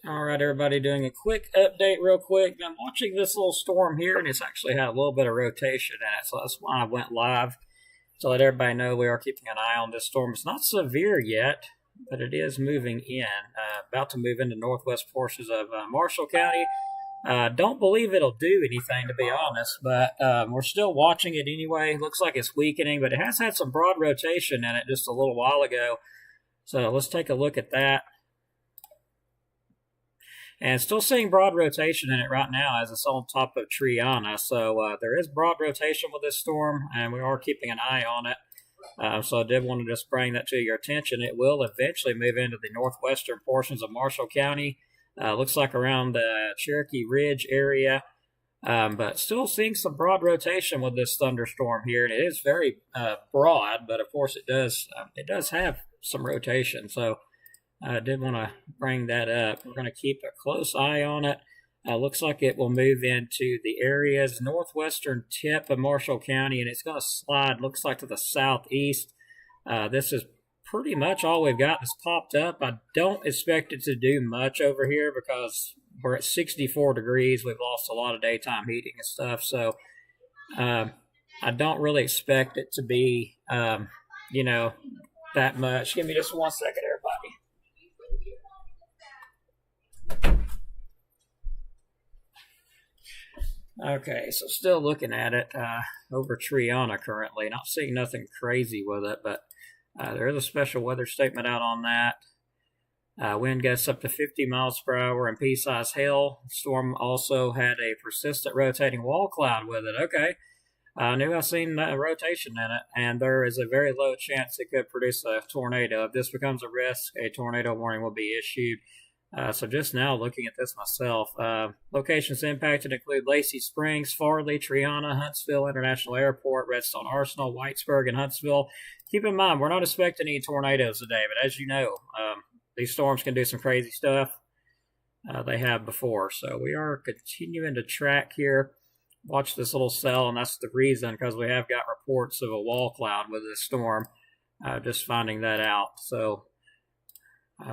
All right, everybody, doing a quick update real quick. I'm watching this little storm here, and it's actually had a little bit of rotation in it, so that's why I went live to let everybody know we are keeping an eye on this storm. It's not severe yet, but it is moving in, about to move into northwest portions of Marshall County. Don't believe it'll do anything, to be honest, but we're still watching it anyway. Looks like it's weakening, but it has had some broad rotation in it just a little while ago. So let's take a look at that. And still seeing broad rotation in it right now as it's on top of Triana. So there is broad rotation with this storm, and we are keeping an eye on it. So I did want to just bring that to your attention. It will eventually move into the northwestern portions of Marshall County. Looks like around the Cherokee Ridge area. But still seeing some broad rotation with this thunderstorm here. And it is very broad, but of course it does have some rotation. So I did want to bring that up. We're going to keep a close eye on it. Looks like it will move into the area's northwestern tip of Marshall County, and it's going to slide, looks like, to the southeast. This is pretty much all we've got that's popped up. I don't expect it to do much over here because we're at 64 degrees. We've lost a lot of daytime heating and stuff, so I don't really expect it to be, that much. Give me just 1 second, everybody. Okay, so still looking at it over Triana currently. Not seeing nothing crazy with it, but there is a special weather statement out on that. Wind gusts up to 50 miles per hour and pea-sized hail. Storm also had a persistent rotating wall cloud with it. Okay, I knew I seen that rotation in it, and there is a very low chance it could produce a tornado. If this becomes a risk, a tornado warning will be issued. So just now looking at this myself, locations impacted include Lacey Springs, Farley, Triana, Huntsville International Airport, Redstone Arsenal, Whitesburg, and Huntsville. Keep in mind, we're not expecting any tornadoes today, but as you know, these storms can do some crazy stuff. They have before. So we are continuing to track here. Watch this little cell, and that's the reason, because we have got reports of a wall cloud with this storm. Just finding that out. So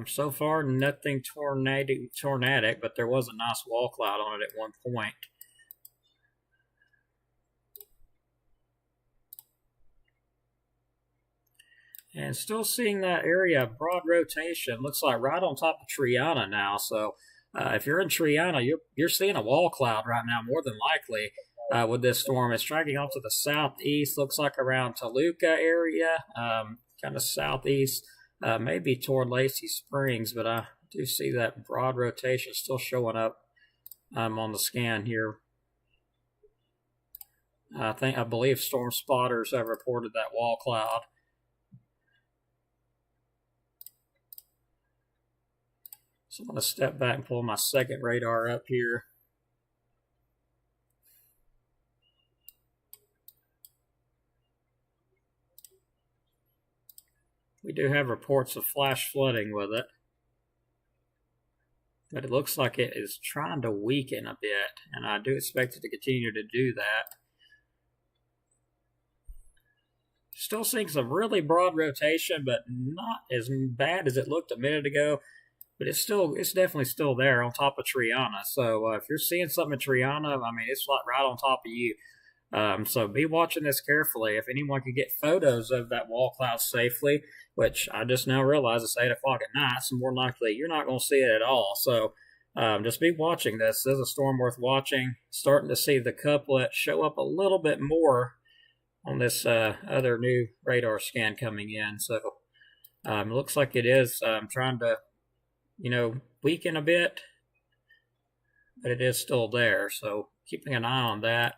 so far, nothing tornadic, but there was a nice wall cloud on it at one point. And still seeing that area of broad rotation. Looks like right on top of Triana now. So if you're in Triana, you're seeing a wall cloud right now, more than likely, with this storm. It's dragging off to the southeast. Looks like around Toluca area, kind of southeast. Maybe toward Lacey Springs, but I do see that broad rotation still showing up on the scan here. I believe storm spotters have reported that wall cloud. So I'm going to step back and pull my second radar up here. We do have reports of flash flooding with it, but it looks like it is trying to weaken a bit, and I do expect it to continue to do that. Still seeing some really broad rotation, but not as bad as it looked a minute ago. But it's definitely still there on top of Triana. So if you're seeing something in Triana, I mean, it's like right on top of you. So be watching this carefully. If anyone can get photos of that wall cloud safely, which I just now realize it's 8 o'clock at night, so more likely you're not going to see it at all. So just be watching this. This is a storm worth watching. Starting to see the couplet show up a little bit more on this other new radar scan coming in. So it looks like it is trying to, weaken a bit, but it is still there. So keeping an eye on that.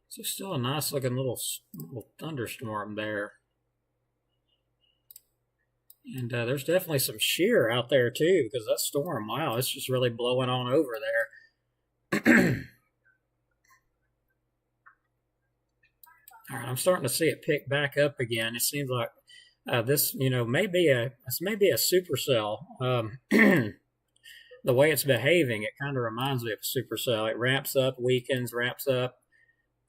So still a nice looking little thunderstorm there. And there's definitely some shear out there too, because that storm, wow, it's just really blowing on over there. All right, I'm starting to see it pick back up again. It seems like This, this may be a supercell. The way it's behaving, it kind of reminds me of a supercell. It ramps up, weakens, ramps up.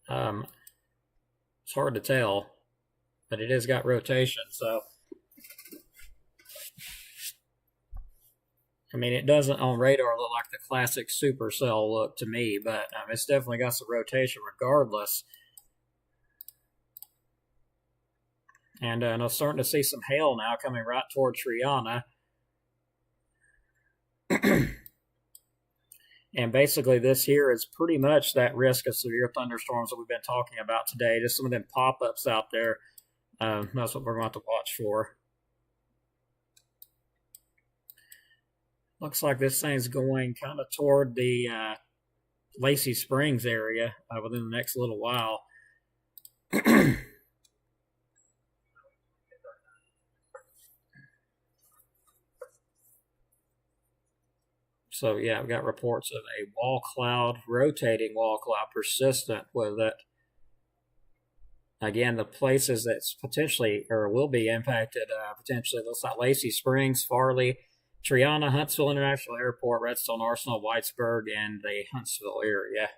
It's hard to tell, but it has got rotation. So, I mean, it doesn't on radar look like the classic supercell look to me, but it's definitely got some rotation regardless. And I'm starting to see some hail now coming right toward Triana. And basically, this here is pretty much that risk of severe thunderstorms that we've been talking about today. Just some of them pop-ups out there. That's what we're going to have to watch for. Looks like this thing's going kind of toward the Lacey Springs area within the next little while. So, yeah, I've got reports of a wall cloud, rotating wall cloud, persistent with it. Again, the places that's potentially or will be impacted, potentially, looks like Lacey Springs, Farley, Triana, Huntsville International Airport, Redstone Arsenal, Whitesburg, and the Huntsville area.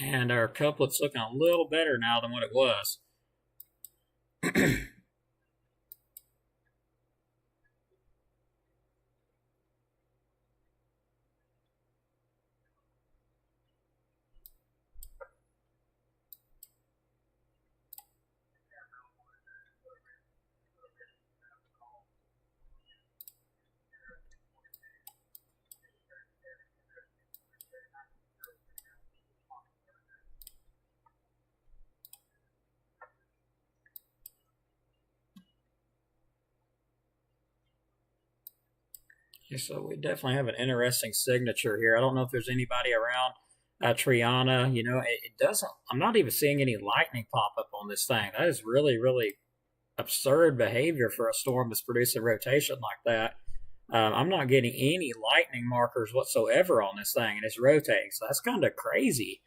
And our couplet's looking a little better now than what it was. So we definitely have an interesting signature here. I don't know if there's anybody around Triana. It doesn't. I'm not even seeing any lightning pop up on this thing. That is really, really absurd behavior for a storm that's producing rotation like that. I'm not getting any lightning markers whatsoever on this thing, and it's rotating. So that's kind of crazy.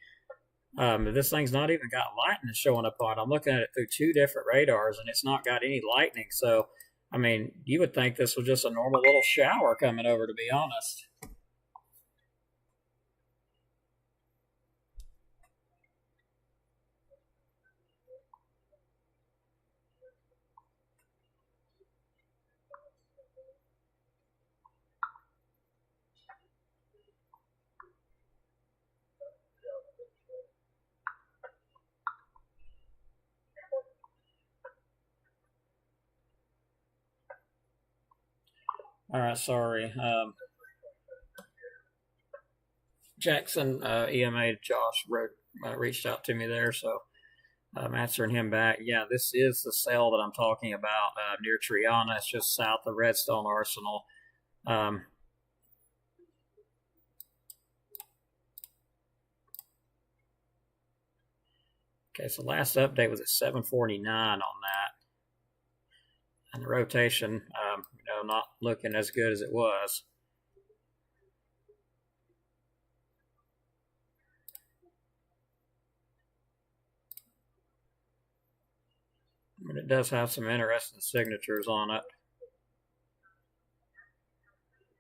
This thing's not even got lightning showing up on it. I'm looking at it through two different radars, and it's not got any lightning. So, I mean, you would think this was just a normal little shower coming over, to be honest. All right, sorry. Jackson EMA Josh reached out to me there, so I'm answering him back. Yeah, this is the cell that I'm talking about near Triana. It's just south of Redstone Arsenal. Okay, so last update was at 749 on that. And the rotation, not looking as good as it was. But it does have some interesting signatures on it.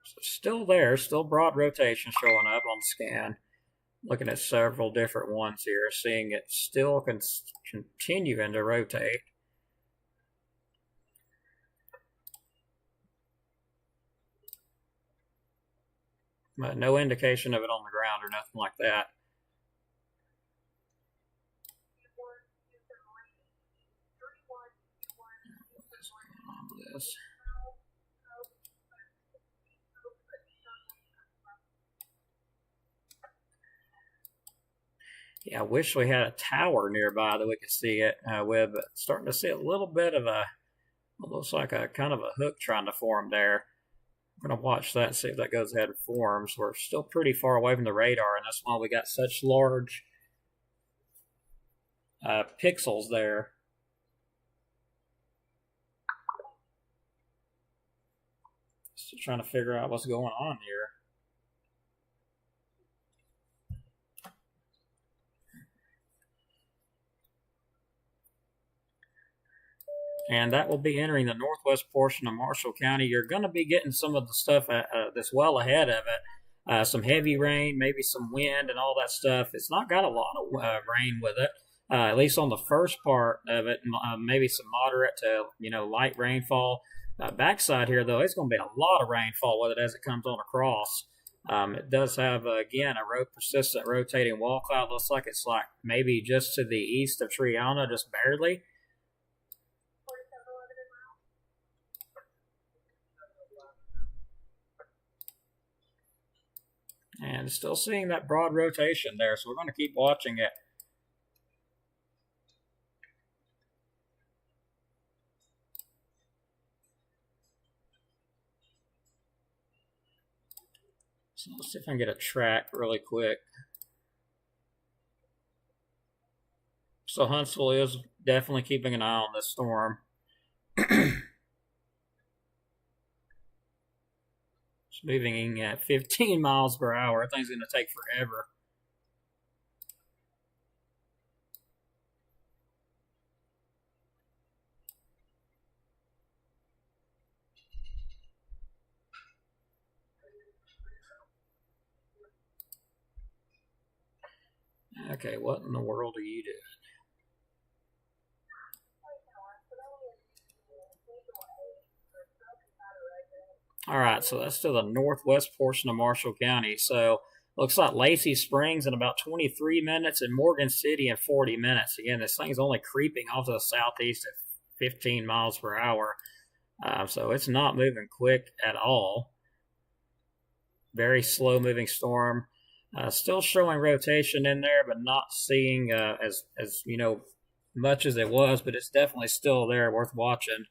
So still there, still broad rotation showing up on the scan. Looking at several different ones here, seeing it still continuing to rotate. But no indication of it on the ground or nothing like that. This. Yeah, I wish we had a tower nearby that we could see it with, but starting to see a little bit of looks like a kind of a hook trying to form there. I'm going to watch that and see if that goes ahead and forms. We're still pretty far away from the radar, and that's why we got such large pixels there. So trying to figure out what's going on here. And that will be entering the northwest portion of Marshall County. You're going to be getting some of the stuff that's well ahead of it. Some heavy rain, maybe some wind and all that stuff. It's not got a lot of rain with it, at least on the first part of it. Maybe some moderate to light rainfall. Backside here, though, it's going to be a lot of rainfall with it as it comes on across. It does have, again, a persistent rotating wall cloud. Looks like it's like maybe just to the east of Triana, just barely. And still seeing that broad rotation there, so we're going to keep watching it. So let's see if I can get a track really quick. So Huntsville is definitely keeping an eye on this storm. It's moving at 15 miles per hour. That thing's going to take forever. Okay, what in the world are you doing? All right, so that's to the northwest portion of Marshall County. So looks like Lacey Springs in about 23 minutes and Morgan City in 40 minutes. Again, this thing's only creeping off to the southeast at 15 miles per hour. So it's not moving quick at all. Very slow moving storm. Still showing rotation in there, but not seeing as much as it was, but it's definitely still there, worth watching.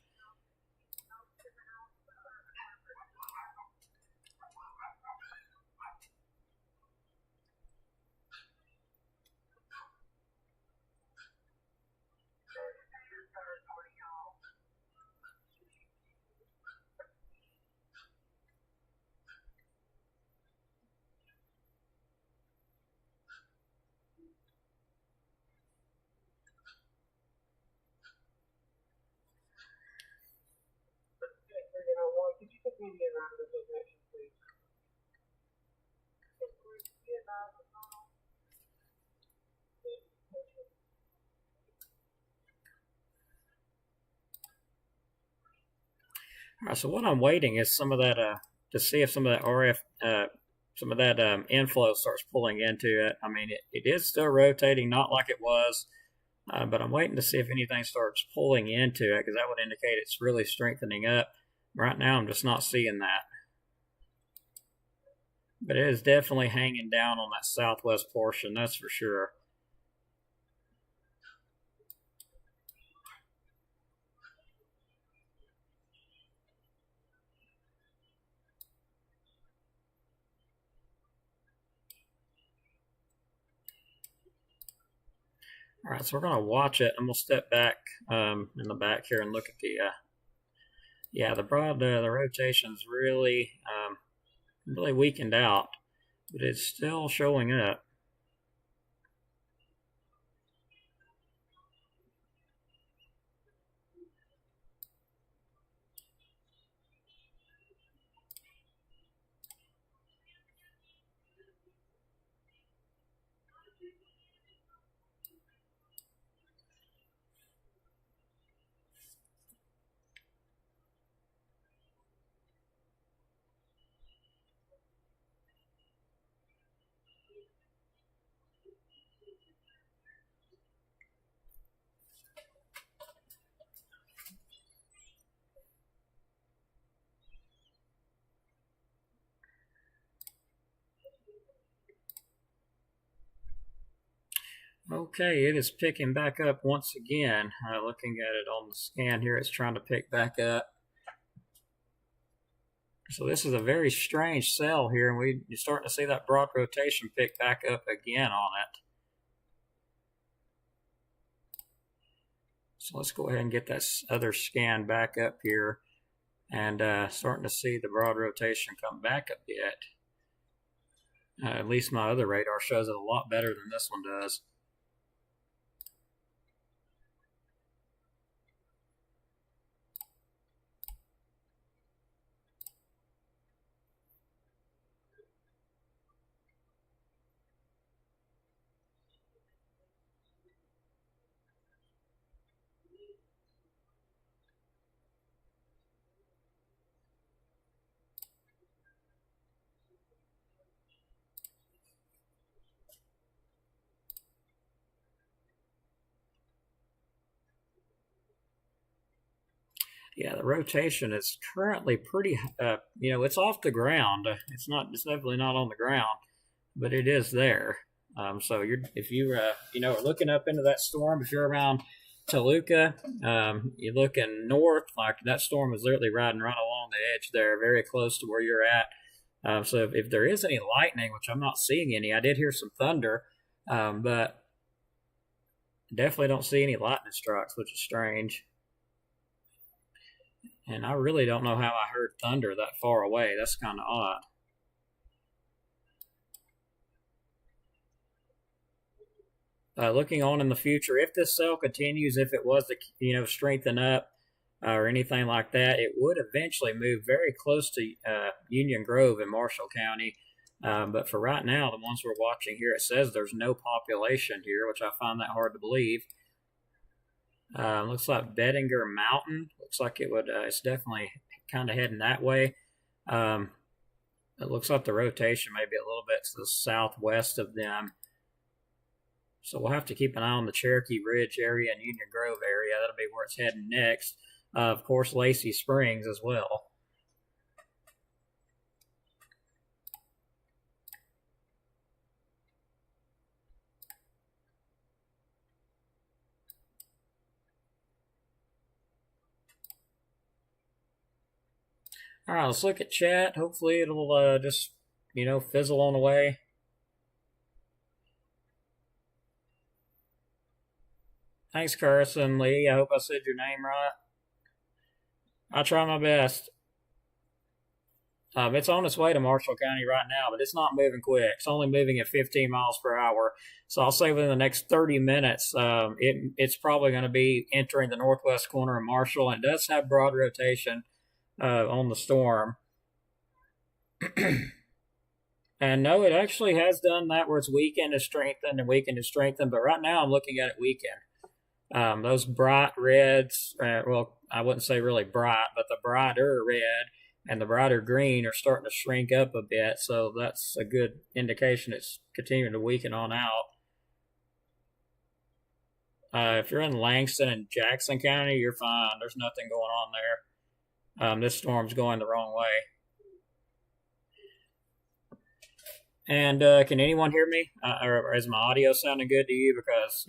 All right, so what I'm waiting is some of that to see if some of that some of that inflow starts pulling into it. I mean, it is still rotating, not like it was, but I'm waiting to see if anything starts pulling into it because that would indicate it's really strengthening up. Right now, I'm just not seeing that. But it is definitely hanging down on that southwest portion, that's for sure. All right, so we're going to watch it. I'm going to step back in the back here and look at the, the rotation's really, really weakened out, but it's still showing up. Okay, it is picking back up once again. Looking at it on the scan here, it's trying to pick back up. So this is a very strange cell here, and you're starting to see that broad rotation pick back up again on it. So let's go ahead and get that other scan back up here. and starting to see the broad rotation come back a bit. At least my other radar shows it a lot better than this one does. Yeah, the rotation is currently pretty, it's off the ground. It's definitely not on the ground, but it is there. So if you, are looking up into that storm, if you're around Toluca, you're looking north, like that storm is literally riding right along the edge there, very close to where you're at. So if there is any lightning, which I'm not seeing any, I did hear some thunder, but definitely don't see any lightning strikes, which is strange. And I really don't know how I heard thunder that far away. That's kind of odd. Looking on in the future, if this cell continues, if it was to strengthen up or anything like that, it would eventually move very close to Union Grove in Marshall County. But for right now, the ones we're watching here, it says there's no population here, which I find that hard to believe. Looks like Bettinger Mountain. Looks like it would. It's definitely kind of heading that way. It looks like the rotation may be a little bit to the southwest of them. So we'll have to keep an eye on the Cherokee Ridge area and Union Grove area. That'll be where it's heading next. Of course, Lacey Springs as well. All right, let's look at chat. Hopefully it'll just, fizzle on away. Thanks, Carson Lee. I hope I said your name right. I try my best. It's on its way to Marshall County right now, but it's not moving quick. It's only moving at 15 miles per hour. So I'll say within the next 30 minutes, it's probably going to be entering the northwest corner of Marshall, and does have broad rotation on the storm. And no, it actually has done that where it's weakened to strengthen and weakened to strengthen, but right now I'm looking at it weakened. Those bright reds, well, I wouldn't say really bright, but the brighter red and the brighter green are starting to shrink up a bit, so that's a good indication it's continuing to weaken on out. If you're in Langston and Jackson County, you're fine. There's nothing going on there. This storm's going the wrong way. And can anyone hear me? Or is my audio sounding good to you? Because,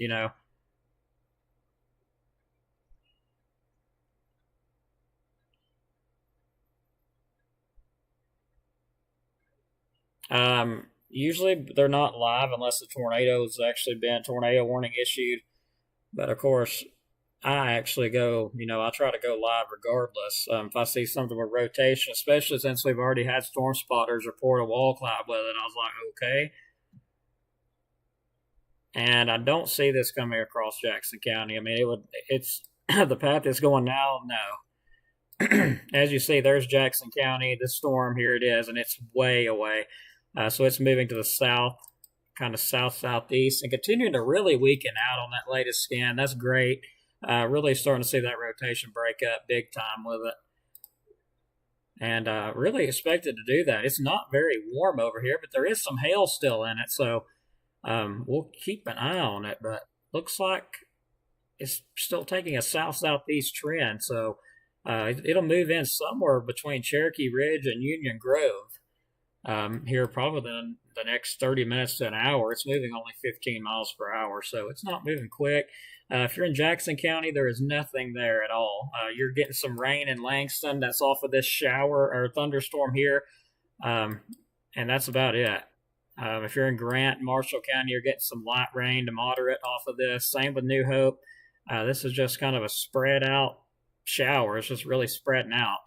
usually they're not live unless the tornado has actually been tornado warning issued. But of course, I actually go, I try to go live regardless. If I see something with rotation, especially since we've already had storm spotters report a wall cloud with it, I was like, okay. And I don't see this coming across Jackson County. I mean, it's the path it's going now, no. As you see, there's Jackson County. This storm, here it is, and it's way away. So it's moving to the south, kind of south-southeast, and continuing to really weaken out on that latest scan. That's great. Really starting to see that rotation break up big time with it. And really expected to do that. It's not very warm over here, but there is some hail still in it, so we'll keep an eye on it. But looks like it's still taking a south-southeast trend, so it'll move in somewhere between Cherokee Ridge and Union Grove. Here probably in the next 30 minutes to an hour. It's moving only 15 miles per hour, so it's not moving quick. If you're in Jackson County, there is nothing there at all. You're getting some rain in Langston. That's off of this shower or thunderstorm here, and that's about it. If you're in Grant, Marshall County, you're getting some light rain to moderate off of this. Same with New Hope. This is just kind of a spread out shower. It's just really spreading out.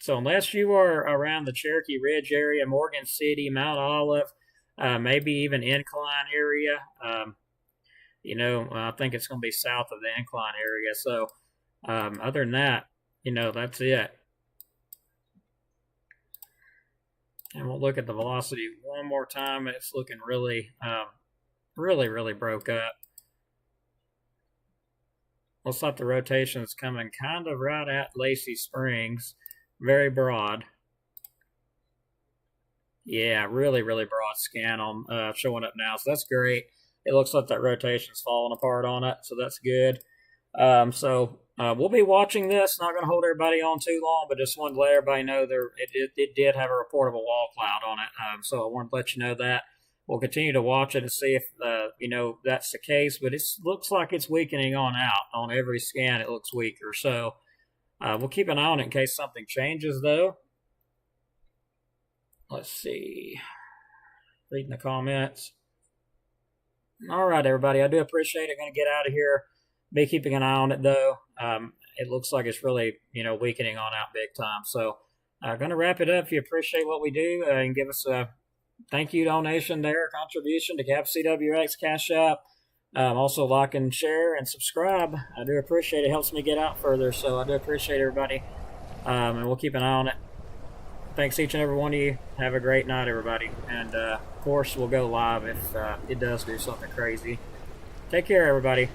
So unless you are around the Cherokee Ridge area, Morgan City, Mount Olive, maybe even Incline area, I think it's going to be south of the Incline area. So other than that, that's it. And we'll look at the velocity one more time. It's looking really, really broke up. Looks like the rotation is coming kind of right at Lacey Springs. Very broad. Yeah, really broad scan on showing up now. So that's great. It looks like that rotation's falling apart on it. So that's good. We'll be watching this. Not going to hold everybody on too long, but just wanted to let everybody know it did have a reportable wall cloud on it. So I wanted to let you know that. We'll continue to watch it and see if that's the case. But it looks like it's weakening on out. On every scan, it looks weaker. So we'll keep an eye on it in case something changes, though. Let's see. Reading the comments. All right, everybody. I do appreciate it. Going to get out of here. Be keeping an eye on it, though. It looks like it's really, weakening on out big time. So going to wrap it up. If you appreciate what we do, you can give us a thank you donation there, contribution to CapCWX Cash App. Also like and share and subscribe. I do appreciate it. It helps me get out further. So I do appreciate everybody. And we'll keep an eye on it. Thanks each and every one of you. Have a great night, everybody. And of course, we'll go live if it does do something crazy. Take care, everybody.